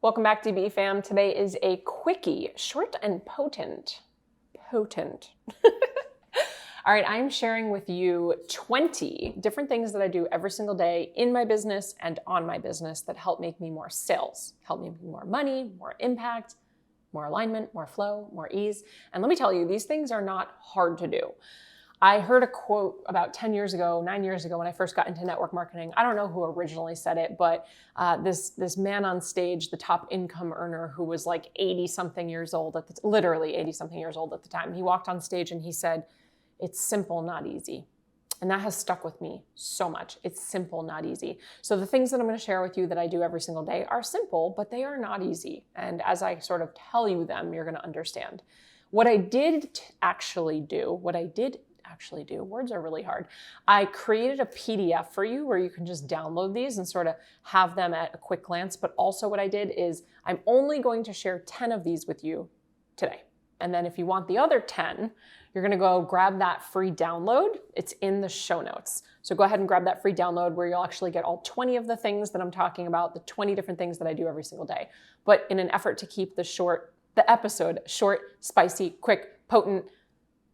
Welcome back, DBE fam. Today is a quickie, short and potent. All right, I'm sharing with you 20 different things that I do every single day in my business and on my business that help make me more sales, help me make more money, more impact, more alignment, more flow, more ease. And let me tell you, these things are not hard to do. I heard a quote about 9 years ago, when I first got into network marketing. I don't know who originally said it, but this man on stage, the top income earner who was like 80-something years old, literally 80-something years old at the time, he walked on stage and he said, "It's simple, not easy." And that has stuck with me so much. It's simple, not easy. So the things that I'm going to share with you that I do every single day are simple, but they are not easy. And as I sort of tell you them, you're going to understand. What I did actually do, words are really hard. I created a PDF for you where you can just download these and sort of have them at a quick glance. But also what I did is I'm only going to share 10 of these with you today. And then if you want the other 10, you're going to go grab that free download. It's in the show notes. So go ahead and grab that free download where you'll actually get all 20 of the things that I'm talking about, the 20 different things that I do every single day. But in an effort to keep the episode short, spicy, quick, potent,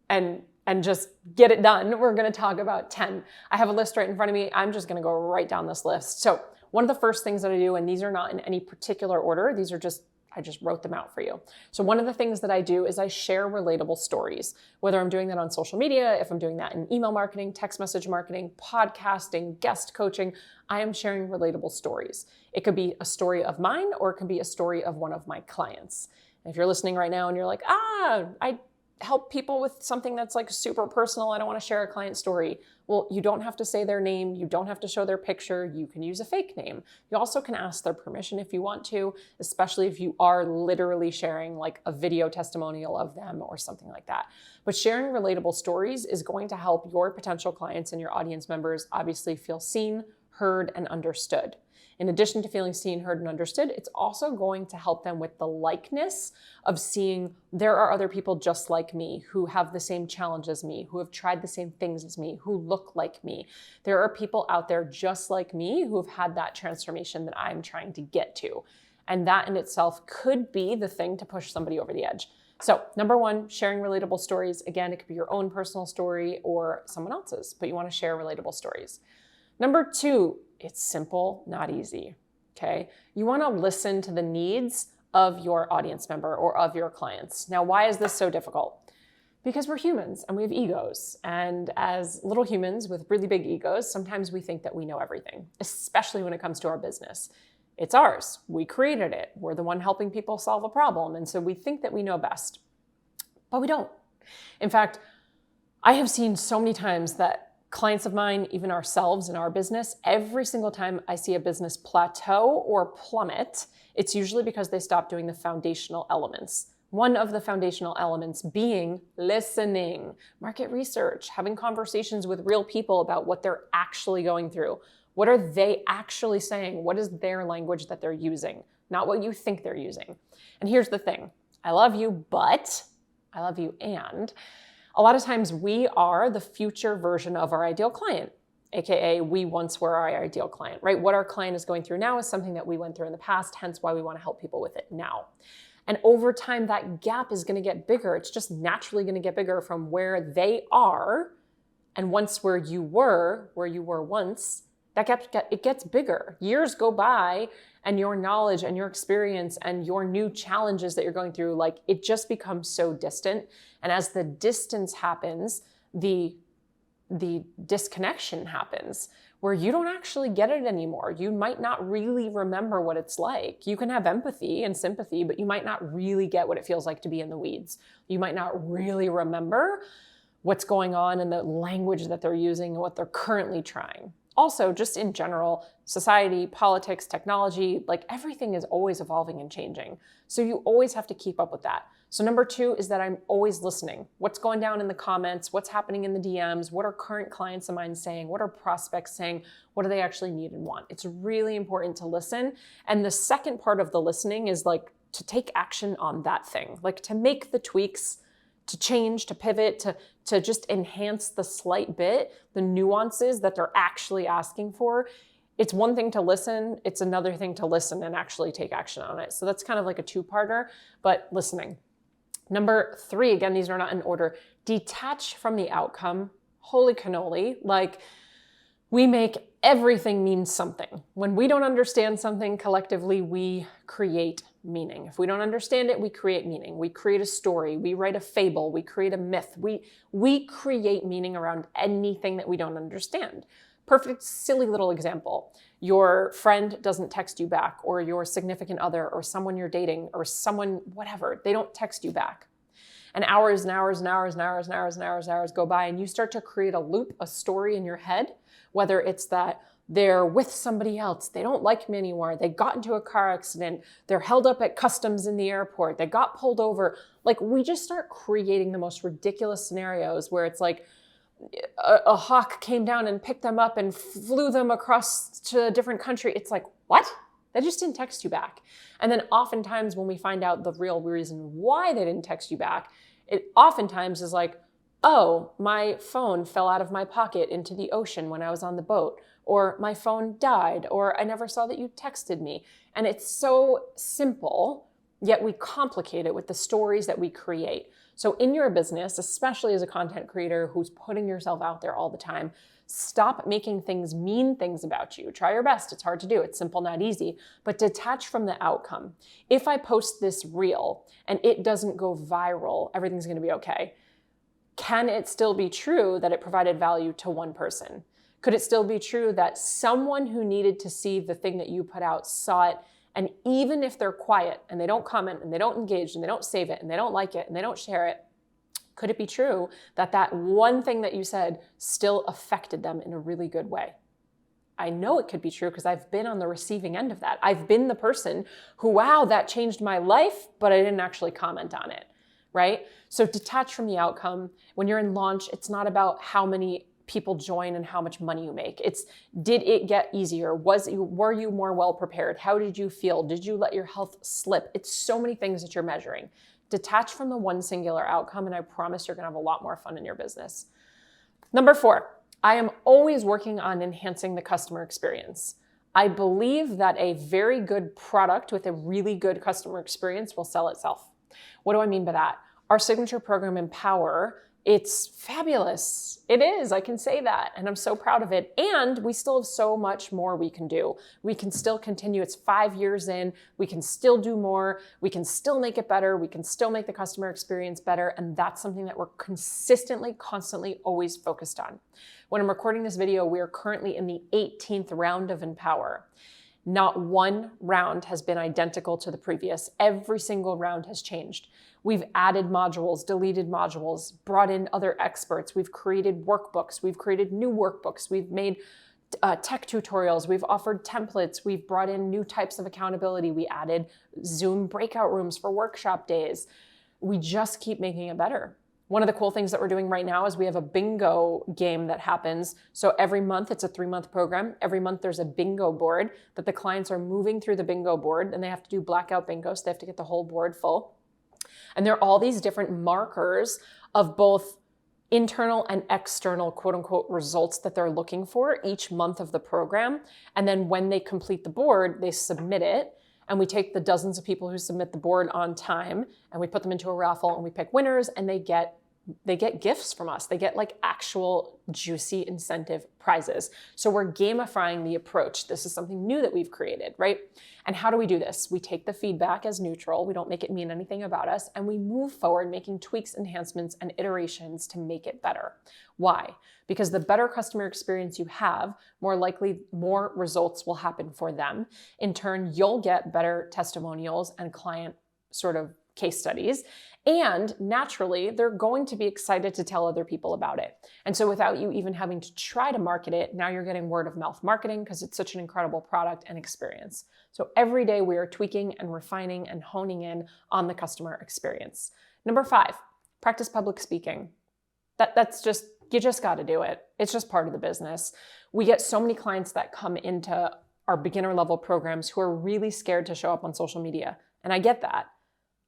and just get it done, we're going to talk about 10. I have a list right in front of me. I'm just going to go right down this list. So one of the first things that I do, and these are not in any particular order, I just wrote them out for you. So one of the things that I do is I share relatable stories, whether I'm doing that on social media, if I'm doing that in email marketing, text message marketing, podcasting, guest coaching, I am sharing relatable stories. It could be a story of mine, or it could be a story of one of my clients. And if you're listening right now and you're like, I help people with something that's like super personal, I don't want to share a client story. Well, you don't have to say their name. You don't have to show their picture. You can use a fake name. You also can ask their permission if you want to, especially if you are literally sharing like a video testimonial of them or something like that. But sharing relatable stories is going to help your potential clients and your audience members obviously feel seen, heard, and understood. In addition to feeling seen, heard, and understood, it's also going to help them with the likeness of seeing there are other people just like me who have the same challenge as me, who have tried the same things as me, who look like me. There are people out there just like me who have had that transformation that I'm trying to get to. And that in itself could be the thing to push somebody over the edge. So number one, sharing relatable stories. Again, it could be your own personal story or someone else's, but you want to share relatable stories. Number two, it's simple, not easy, okay? You want to listen to the needs of your audience member or of your clients. Now, why is this so difficult? Because we're humans and we have egos. And as little humans with really big egos, sometimes we think that we know everything, especially when it comes to our business. It's ours. We created it. We're the one helping people solve a problem. And so we think that we know best, but we don't. In fact, I have seen so many times that clients of mine, even ourselves in our business, every single time I see a business plateau or plummet, it's usually because they stop doing the foundational elements. One of the foundational elements being listening, market research, having conversations with real people about what they're actually going through. What are they actually saying? What is their language that they're using? Not what you think they're using. And here's the thing. I love you, but I love you and a lot of times we are the future version of our ideal client, AKA we once were our ideal client, right? What our client is going through now is something that we went through in the past, hence why we want to help people with it now. And over time, that gap is going to get bigger. It's just naturally going to get bigger from where they are. And once where you were once, that gap, it gets bigger. Years go by and your knowledge and your experience and your new challenges that you're going through, like it just becomes so distant. And as the distance happens, the disconnection happens where you don't actually get it anymore. You might not really remember what it's like. You can have empathy and sympathy, but you might not really get what it feels like to be in the weeds. You might not really remember what's going on and the language that they're using and what they're currently trying. Also, just in general, society, politics, technology, like everything is always evolving and changing. So you always have to keep up with that. So number two is that I'm always listening. What's going down in the comments? What's happening in the DMs? What are current clients of mine saying? What are prospects saying? What do they actually need and want? It's really important to listen. And the second part of the listening is like to take action on that thing, like to make the tweaks, to change, to pivot, to just enhance the slight bit, the nuances that they're actually asking for. it's one thing to listen, it's another thing to listen and actually take action on it. So that's kind of like a two-parter, but listening. Number 3, again, these are not in order. Detach from the outcome. Holy cannoli. Like, we make everything mean something. When we don't understand something collectively, we create meaning. If we don't understand it, we create meaning. We create a story. We write a fable. We create a myth. We create meaning around anything that we don't understand. Perfect, silly little example. Your friend doesn't text you back, or your significant other, or someone you're dating, or someone, whatever, they don't text you back. And hours and hours and hours and hours and hours and hours and hours go by, and you start to create a loop, a story in your head, whether it's that they're with somebody else, they don't like me anymore, they got into a car accident, they're held up at customs in the airport, they got pulled over. Like, we just start creating the most ridiculous scenarios where it's like, a hawk came down and picked them up and flew them across to a different country. It's like, what? They just didn't text you back. And then oftentimes when we find out the real reason why they didn't text you back, it oftentimes is like, oh, my phone fell out of my pocket into the ocean when I was on the boat, or my phone died, or I never saw that you texted me. And it's so simple, yet we complicate it with the stories that we create. So in your business, especially as a content creator who's putting yourself out there all the time, stop making things mean things about you. Try your best. It's hard to do. It's simple, not easy, but detach from the outcome. If I post this reel and it doesn't go viral, everything's going to be okay. Can it still be true that it provided value to one person? Could it still be true that someone who needed to see the thing that you put out saw it? And even if they're quiet and they don't comment and they don't engage and they don't save it and they don't like it and they don't share it, could it be true that that one thing that you said still affected them in a really good way? I know it could be true because I've been on the receiving end of that. I've been the person who, wow, that changed my life, but I didn't actually comment on it, right? So detach from the outcome. When you're in launch, it's not about how many people join and how much money you make. It's, did it get easier? Were you more well prepared? How did you feel? Did you let your health slip? It's so many things that you're measuring. Detach from the one singular outcome, and I promise you're gonna have a lot more fun in your business. Number 4, I am always working on enhancing the customer experience. I believe that a very good product with a really good customer experience will sell itself. What do I mean by that? Our signature program, Empower, it's fabulous. It is, I can say that, and I'm so proud of it. And we still have so much more we can do. We can still continue. It's 5 years in. We can still do more. We can still make it better. We can still make the customer experience better. And that's something that we're consistently, constantly, always focused on. When I'm recording this video, we are currently in the 18th round of Empower. Not one round has been identical to the previous. Every single round has changed. We've added modules, deleted modules, brought in other experts. We've created workbooks. We've created new workbooks. We've made tech tutorials. We've offered templates. We've brought in new types of accountability. We added Zoom breakout rooms for workshop days. We just keep making it better. One of the cool things that we're doing right now is we have a bingo game that happens. So every month, it's a 3-month program. Every month there's a bingo board that the clients are moving through the bingo board, and they have to do blackout bingo, so they have to get the whole board full. And there are all these different markers of both internal and external quote unquote results that they're looking for each month of the program. And then when they complete the board, they submit it. And we take the dozens of people who submit the board on time and we put them into a raffle and we pick winners, and they get gifts from us. They get like actual juicy incentive prizes. So we're gamifying the approach. This is something new that we've created, right? And how do we do this? We take the feedback as neutral. We don't make it mean anything about us. And we move forward making tweaks, enhancements, and iterations to make it better. Why? Because the better customer experience you have, more likely more results will happen for them. In turn, you'll get better testimonials and client sort of case studies. And naturally, they're going to be excited to tell other people about it. And so without you even having to try to market it, now you're getting word of mouth marketing because it's such an incredible product and experience. So every day we are tweaking and refining and honing in on the customer experience. Number 5, practice public speaking. That's just, you just got to do it. It's just part of the business. We get so many clients that come into our beginner level programs who are really scared to show up on social media. And I get that.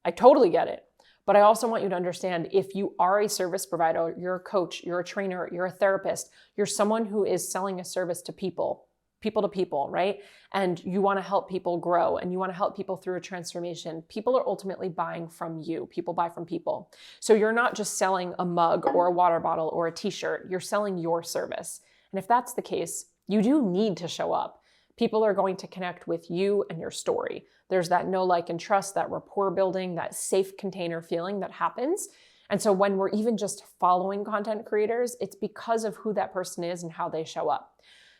I totally get it. But I also want you to understand, if you are a service provider, you're a coach, you're a trainer, you're a therapist, you're someone who is selling a service to people people to people, right? And you want to help people grow and you want to help people through a transformation. People are ultimately buying from you. People buy from people. So you're not just selling a mug or a water bottle or a t-shirt, you're selling your service. And if that's the case, you do need to show up. People are going to connect with you and your story. There's that know, like, and trust, that rapport building, that safe container feeling that happens. And so when we're even just following content creators, it's because of who that person is and how they show up.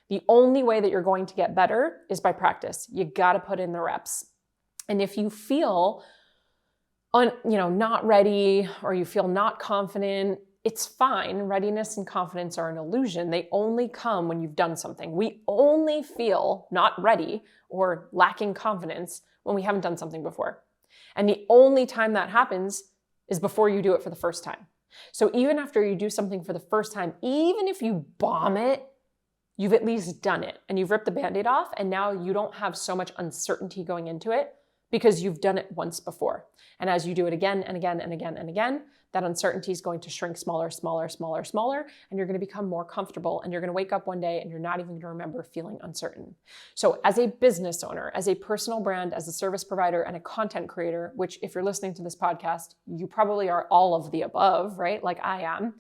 The only way that you're going to get better is by practice. You got to put in the reps. And if you feel not ready or you feel not confident, it's fine. Readiness and confidence are an illusion. They only come when you've done something. We only feel not ready or lacking confidence when we haven't done something before. And the only time that happens is before you do it for the first time. So even after you do something for the first time, even if you bomb it, you've at least done it and you've ripped the Band-Aid off, and now you don't have so much uncertainty going into it because you've done it once before. And as you do it again and again and again and again, that uncertainty is going to shrink smaller, smaller, smaller, smaller, and you're going to become more comfortable, and you're going to wake up one day and you're not even going to remember feeling uncertain. So as a business owner, as a personal brand, as a service provider, and a content creator, which if you're listening to this podcast, you probably are all of the above, right? Like I am.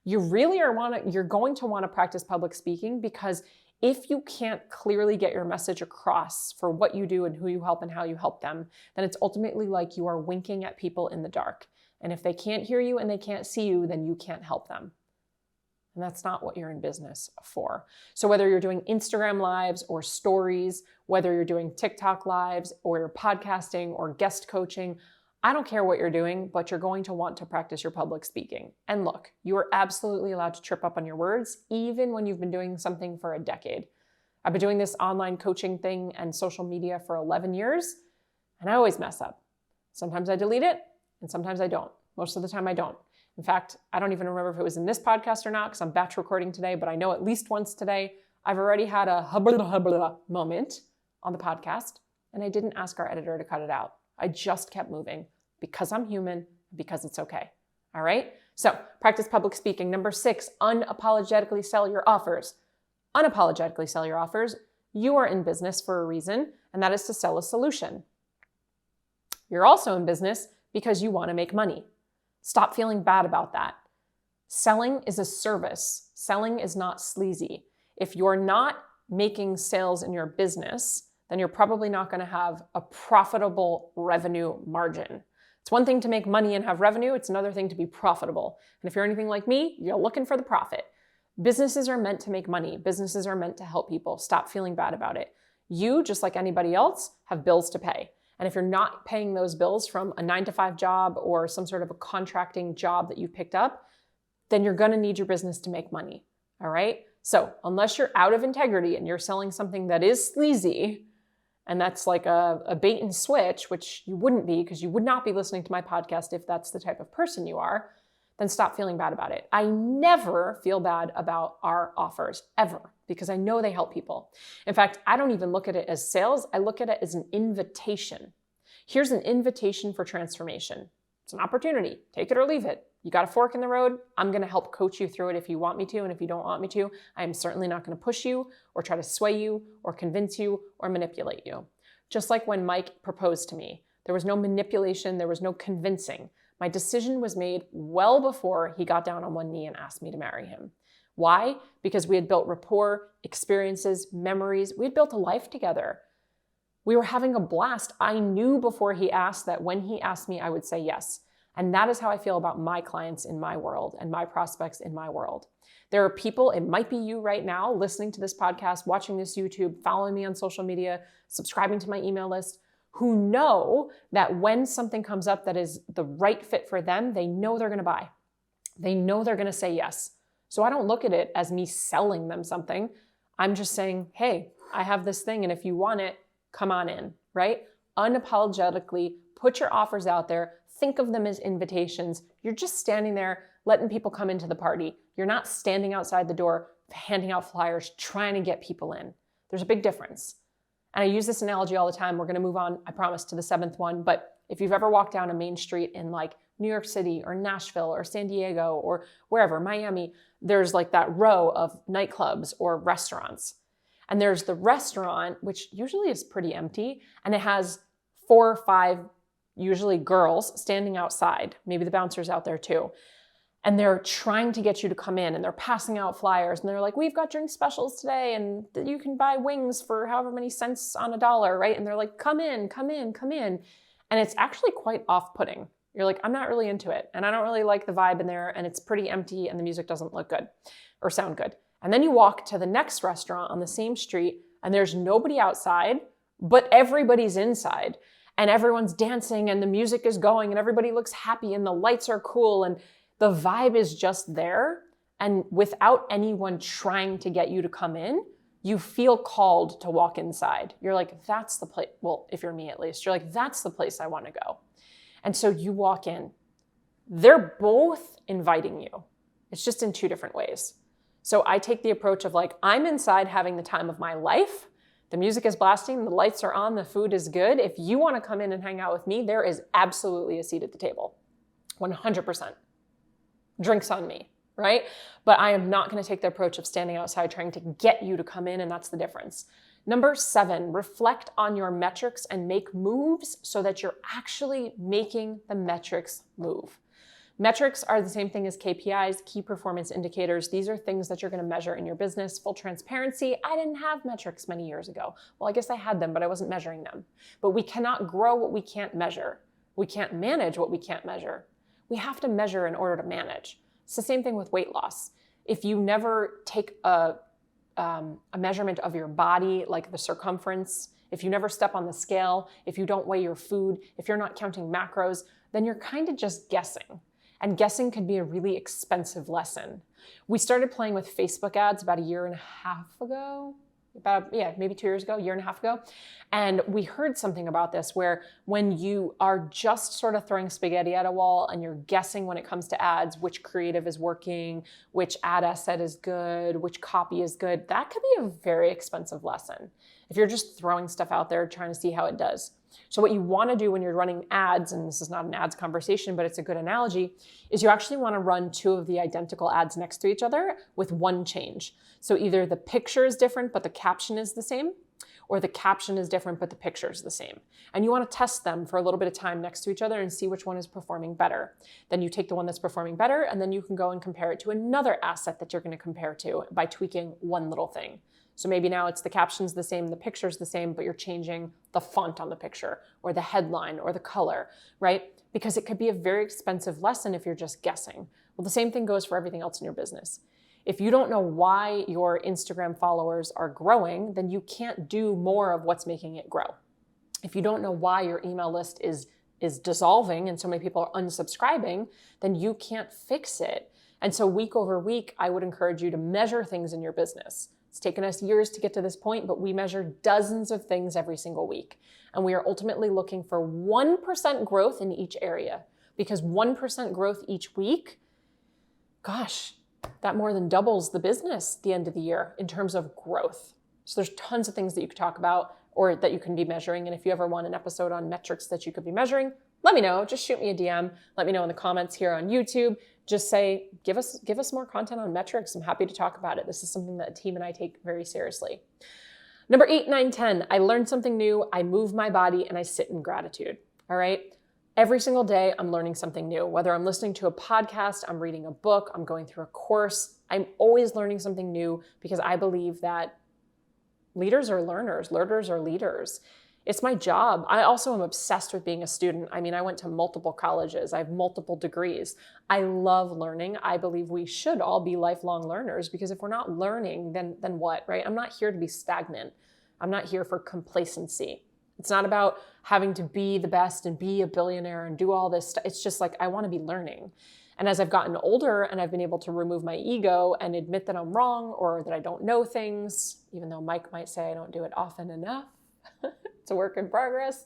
You're going to want to practice public speaking, because if you can't clearly get your message across for what you do and who you help and how you help them, then it's ultimately like you are winking at people in the dark. And if they can't hear you and they can't see you, then you can't help them. And that's not what you're in business for. So whether you're doing Instagram lives or stories, whether you're doing TikTok lives or you're podcasting or guest coaching, I don't care what you're doing, but you're going to want to practice your public speaking. And look, you are absolutely allowed to trip up on your words, even when you've been doing something for a decade. I've been doing this online coaching thing and social media for 11 years, and I always mess up. Sometimes I delete it, and sometimes I don't. Most of the time I don't. In fact, I don't even remember if it was in this podcast or not, because I'm batch recording today, but I know at least once today, I've already had a hubba moment on the podcast, and I didn't ask our editor to cut it out. I just kept moving because I'm human, because it's okay. All right? So practice public speaking. Number 6, unapologetically sell your offers. Unapologetically sell your offers. You are in business for a reason, and that is to sell a solution. You're also in business because you want to make money. Stop feeling bad about that. Selling is a service. Selling is not sleazy. If you're not making sales in your business, then you're probably not going to have a profitable revenue margin. It's one thing to make money and have revenue. It's another thing to be profitable. And if you're anything like me, you're looking for the profit. Businesses are meant to make money. Businesses are meant to help people. Stop feeling bad about it. You, just like anybody else, have bills to pay. And if you're not paying those bills from a 9-to-5 job or some sort of a contracting job that you've picked up, then you're going to need your business to make money. All right? So unless you're out of integrity and you're selling something that is sleazy, and that's like a bait and switch, which you wouldn't be, because you would not be listening to my podcast if that's the type of person you are, then stop feeling bad about it. I never feel bad about our offers, ever, because I know they help people. In fact, I don't even look at it as sales. I look at it as an invitation. Here's an invitation for transformation. It's an opportunity. Take it or leave it. You got a fork in the road. I'm going to help coach you through it if you want me to. And if you don't want me to, I am certainly not going to push you or try to sway you or convince you or manipulate you. Just like when Mike proposed to me, there was no manipulation. There was no convincing. My decision was made well before he got down on one knee and asked me to marry him. Why? Because we had built rapport, experiences, memories. We had built a life together. We were having a blast. I knew before he asked that when he asked me, I would say yes. And that is how I feel about my clients in my world and my prospects in my world. There are people, it might be you right now, listening to this podcast, watching this YouTube, following me on social media, subscribing to my email list, who know that when something comes up that is the right fit for them, they know they're going to buy. They know they're going to say yes. So I don't look at it as me selling them something. I'm just saying, hey, I have this thing, and if you want it, come on in, right? Unapologetically put your offers out there. Think of them as invitations. You're just standing there letting people come into the party. You're not standing outside the door handing out flyers, trying to get people in. There's a big difference. And I use this analogy all the time. We're going to move on, I promise, to the 7th one. But if you've ever walked down a main street in like New York City or Nashville or San Diego or wherever, Miami, there's like that row of nightclubs or restaurants. And there's the restaurant, which usually is pretty empty, and it has 4 or 5, usually girls, standing outside. Maybe the bouncer's out there too. And they're trying to get you to come in, and they're passing out flyers, and they're like, we've got drink specials today, and you can buy wings for however many cents on a dollar, right? And they're like, come in, come in, come in. And it's actually quite off-putting. You're like, I'm not really into it, and I don't really like the vibe in there, and it's pretty empty, and the music doesn't look good or sound good. And then you walk to the next restaurant on the same street, and there's nobody outside, but everybody's inside, and everyone's dancing, and the music is going, and everybody looks happy, and the lights are cool, and the vibe is just there. And without anyone trying to get you to come in, you feel called to walk inside. You're like, that's the place. Well, if you're me at least, you're like, that's the place I want to go. And so you walk in. They're both inviting you. It's just in 2 different ways. So I take the approach of like, I'm inside having the time of my life. The music is blasting, the lights are on, the food is good. If you want to come in and hang out with me, there is absolutely a seat at the table. 100%. Drinks on me, right? But I am not going to take the approach of standing outside trying to get you to come in, and that's the difference. Number 7, reflect on your metrics and make moves so that you're actually making the metrics move. Metrics are the same thing as KPIs, key performance indicators. These are things that you're going to measure in your business. Full transparency, I didn't have metrics many years ago. Well, I guess I had them, but I wasn't measuring them. But we cannot grow what we can't measure. We can't manage what we can't measure. We have to measure in order to manage. It's the same thing with weight loss. If you never take a measurement of your body, like the circumference, if you never step on the scale, if you don't weigh your food, if you're not counting macros, then you're kind of just guessing. And guessing could be a really expensive lesson. We started playing with Facebook ads about 1.5 years ago. Maybe 2 years ago, 1.5 years ago. And we heard something about this where when you are just sort of throwing spaghetti at a wall and you're guessing when it comes to ads, which creative is working, which ad asset is good, which copy is good, that could be a very expensive lesson if you're just throwing stuff out there trying to see how it does. So what you want to do when you're running ads, and this is not an ads conversation, but it's a good analogy, is you actually want to run 2 of the identical ads next to each other with 1 change. So either the picture is different, but the caption is the same, or the caption is different, but the picture is the same. And you want to test them for a little bit of time next to each other and see which one is performing better. Then you take the one that's performing better, and then you can go and compare it to another asset that you're going to compare to by tweaking 1 little thing. So maybe now it's the caption's the same, the picture's the same, but you're changing the font on the picture or the headline or the color, right? Because it could be a very expensive lesson if you're just guessing. Well, the same thing goes for everything else in your business. If you don't know why your Instagram followers are growing, then you can't do more of what's making it grow. If you don't know why your email list is dissolving and so many people are unsubscribing, then you can't fix it. And so week over week, I would encourage you to measure things in your business. It's taken us years to get to this point, but we measure dozens of things every single week. And we are ultimately looking for 1% growth in each area, because 1% growth each week, gosh, that more than doubles the business at the end of the year in terms of growth. So there's tons of things that you could talk about or that you can be measuring. And if you ever want an episode on metrics that you could be measuring, let me know. Just shoot me a DM. Let me know in the comments here on YouTube. Just say, give us more content on metrics. I'm happy to talk about it. This is something that the team and I take very seriously. Number 8, 9, 10, I learned something new. I move my body and I sit in gratitude. All right. Every single day, I'm learning something new. Whether I'm listening to a podcast, I'm reading a book, I'm going through a course, I'm always learning something new because I believe that leaders are learners are leaders. It's my job. I also am obsessed with being a student. I mean, I went to multiple colleges. I have multiple degrees. I love learning. I believe we should all be lifelong learners because if we're not learning, then what, right? I'm not here to be stagnant. I'm not here for complacency. It's not about having to be the best and be a billionaire and do all this stuff. It's just like, I want to be learning. And as I've gotten older and I've been able to remove my ego and admit that I'm wrong or that I don't know things, even though Mike might say I don't do it often enough, it's a work in progress.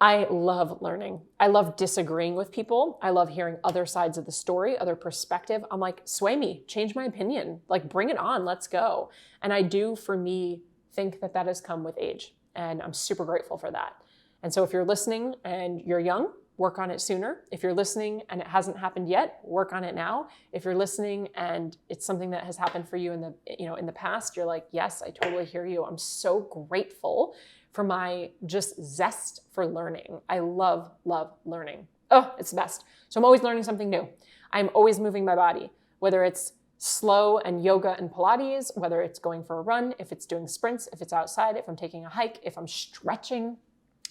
I love learning. I love disagreeing with people. I love hearing other sides of the story, other perspective. I'm like, sway me, change my opinion, like bring it on, let's go. And I do, for me, think that has come with age. And I'm super grateful for that. And so if you're listening and you're young, work on it sooner. If you're listening and it hasn't happened yet, work on it now. If you're listening and it's something that has happened for you in the past, you're like, yes, I totally hear you. I'm so grateful for my just zest for learning. I love learning. Oh, it's the best. So I'm always learning something new. I'm always moving my body, whether it's slow and yoga and Pilates, whether it's going for a run, if it's doing sprints, if it's outside, if I'm taking a hike, if I'm stretching,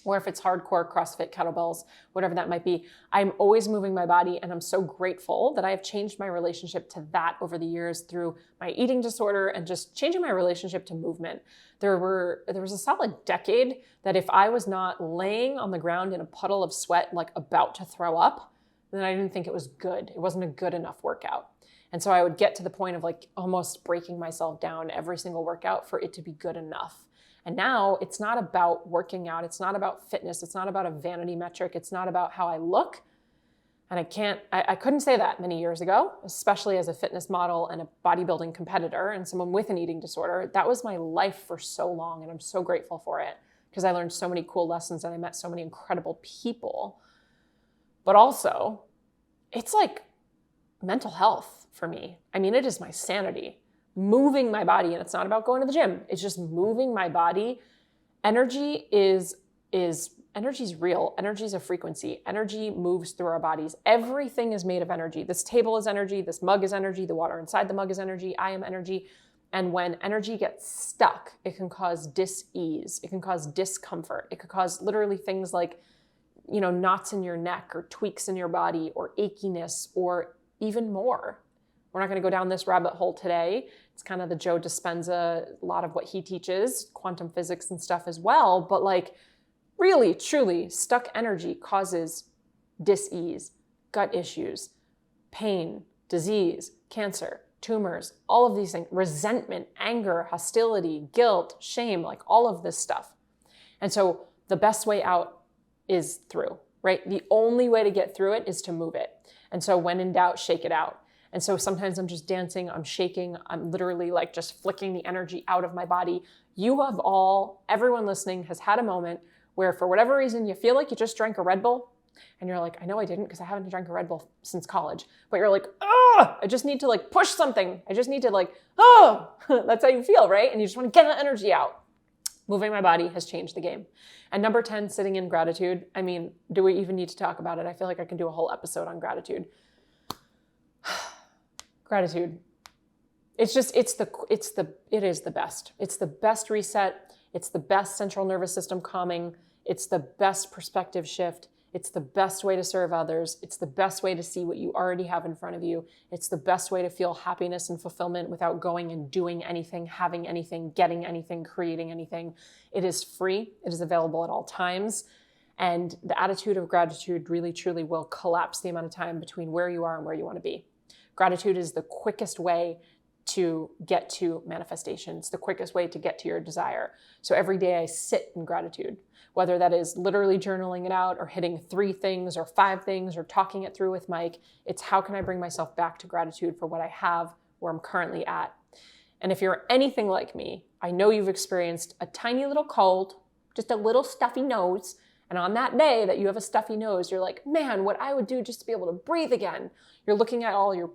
or if it's hardcore CrossFit kettlebells, whatever that might be. I'm always moving my body, and I'm so grateful that I have changed my relationship to that over the years through my eating disorder and just changing my relationship to movement. There was a solid decade that if I was not laying on the ground in a puddle of sweat, like about to throw up, then I didn't think it was good. It wasn't a good enough workout. And so I would get to the point of like almost breaking myself down every single workout for it to be good enough. And now it's not about working out. It's not about fitness. It's not about a vanity metric. It's not about how I look. And I couldn't say that many years ago, especially as a fitness model and a bodybuilding competitor and someone with an eating disorder. That was my life for so long. And I'm so grateful for it because I learned so many cool lessons and I met so many incredible people. But also, it's like mental health for me. I mean, it is my sanity. Moving my body, and it's not about going to the gym. It's just moving my body. Energy is real. Energy is a frequency. Energy moves through our bodies. Everything is made of energy. This table is energy. This mug is energy. The water inside the mug is energy. I am energy. And when energy gets stuck, it can cause dis-ease. It can cause discomfort. It could cause literally things like, knots in your neck or tweaks in your body or achiness or even more. We're not going to go down this rabbit hole today. It's kind of the Joe Dispenza, a lot of what he teaches, quantum physics and stuff as well. But like really, truly, stuck energy causes dis-ease, gut issues, pain, disease, cancer, tumors, all of these things, resentment, anger, hostility, guilt, shame, like all of this stuff. And so the best way out is through, right? The only way to get through it is to move it. And so when in doubt, shake it out. And so sometimes I'm just dancing, I'm shaking, I'm literally like just flicking the energy out of my body. Everyone listening has had a moment where for whatever reason you feel like you just drank a Red Bull and you're like, I know I didn't because I haven't drank a Red Bull since college. But you're like, I just need to like push something. I just need to like, that's how you feel, right? And you just want to get that energy out. Moving my body has changed the game. And number 10, sitting in gratitude. I mean, do we even need to talk about it? I feel like I can do a whole episode on gratitude. Gratitude. It is the best. It's the best reset. It's the best central nervous system calming. It's the best perspective shift. It's the best way to serve others. It's the best way to see what you already have in front of you. It's the best way to feel happiness and fulfillment without going and doing anything, having anything, getting anything, creating anything. It is free. It is available at all times. And the attitude of gratitude really, truly will collapse the amount of time between where you are and where you want to be. Gratitude is the quickest way to get to manifestation. It's the quickest way to get to your desire. So every day I sit in gratitude, whether that is literally journaling it out or hitting 3 things or 5 things or talking it through with Mike. It's how can I bring myself back to gratitude for what I have, where I'm currently at. And if you're anything like me, I know you've experienced a tiny little cold, just a little stuffy nose. And on that day that you have a stuffy nose, you're like, man, what I would do just to be able to breathe again. You're looking at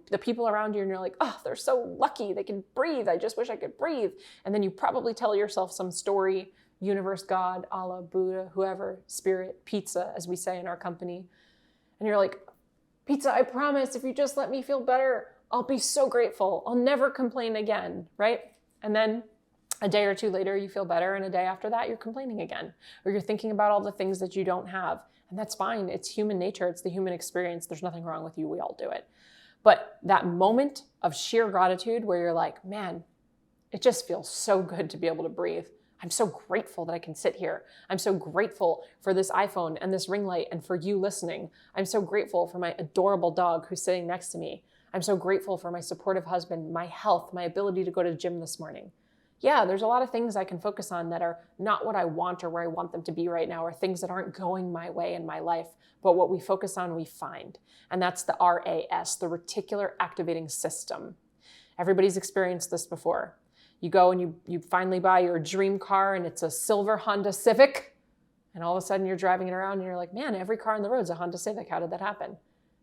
the people around you and you're like, oh, they're so lucky. They can breathe. I just wish I could breathe. And then you probably tell yourself some story, universe, God, Allah, Buddha, whoever, spirit, pizza, as we say in our company. And you're like, pizza, I promise, if you just let me feel better, I'll be so grateful. I'll never complain again, right? And then a day or 2 later, you feel better. And a day after that, you're complaining again. Or you're thinking about all the things that you don't have. And that's fine. It's human nature. It's the human experience. There's nothing wrong with you. We all do it. But that moment of sheer gratitude where you're like, man, it just feels so good to be able to breathe. I'm so grateful that I can sit here. I'm so grateful for this iPhone and this ring light and for you listening. I'm so grateful for my adorable dog who's sitting next to me. I'm so grateful for my supportive husband, my health, my ability to go to the gym this morning. Yeah, there's a lot of things I can focus on that are not what I want or where I want them to be right now, or things that aren't going my way in my life. But what we focus on, we find. And that's the RAS, the reticular activating system. Everybody's experienced this before. You go and you finally buy your dream car and it's a silver Honda Civic. And all of a sudden you're driving it around and you're like, man, every car on the road is a Honda Civic. How did that happen?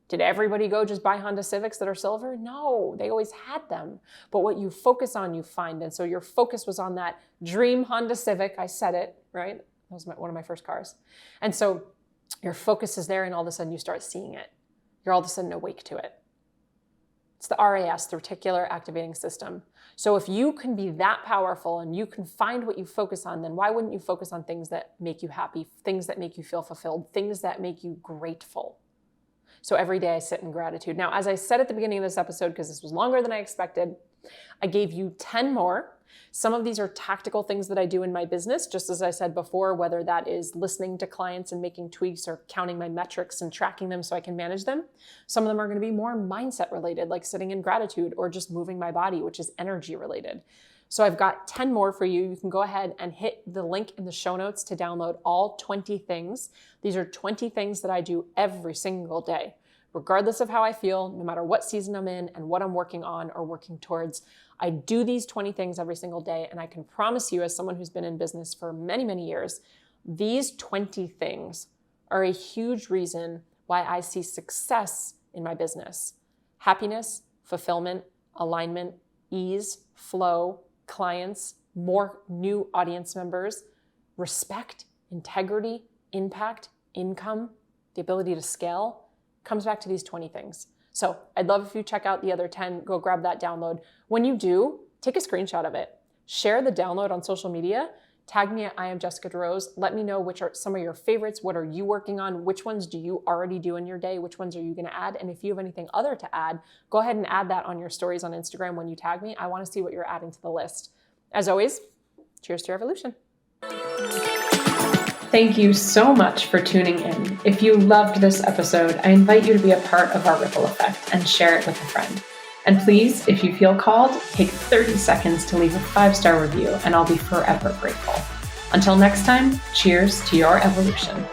Did everybody go just buy Honda Civics that are silver? No, they always had them. But what you focus on, you find. And so your focus was on that dream Honda Civic. I said it, right? That was one of my first cars. And so your focus is there, and all of a sudden you start seeing it. You're all of a sudden awake to it. It's the RAS, the reticular activating system. So if you can be that powerful and you can find what you focus on, then why wouldn't you focus on things that make you happy, things that make you feel fulfilled, things that make you grateful? So every day I sit in gratitude. Now, as I said at the beginning of this episode, because this was longer than I expected, I gave you 10 more. Some of these are tactical things that I do in my business, just as I said before, whether that is listening to clients and making tweaks or counting my metrics and tracking them so I can manage them. Some of them are going to be more mindset related, like sitting in gratitude or just moving my body, which is energy related. So I've got 10 more for you. You can go ahead and hit the link in the show notes to download all 20 things. These are 20 things that I do every single day, regardless of how I feel, no matter what season I'm in and what I'm working on or working towards. I do these 20 things every single day, and I can promise you, as someone who's been in business for many, many years, these 20 things are a huge reason why I see success in my business. Happiness, fulfillment, alignment, ease, flow, clients, more new audience members, respect, integrity, impact, income, the ability to scale, comes back to these 20 things. So I'd love if you check out the other 10, go grab that download. When you do, take a screenshot of it. Share the download on social media. Tag me at I am Jessica DeRose. Let me know which are some of your favorites. What are you working on? Which ones do you already do in your day? Which ones are you going to add? And if you have anything other to add, go ahead and add that on your stories on Instagram when you tag me. I want to see what you're adding to the list. As always, cheers to your evolution. Thank you so much for tuning in. If you loved this episode, I invite you to be a part of our ripple effect and share it with a friend. And please, if you feel called, take 30 seconds to leave a 5-star review, and I'll be forever grateful. Until next time, cheers to your evolution.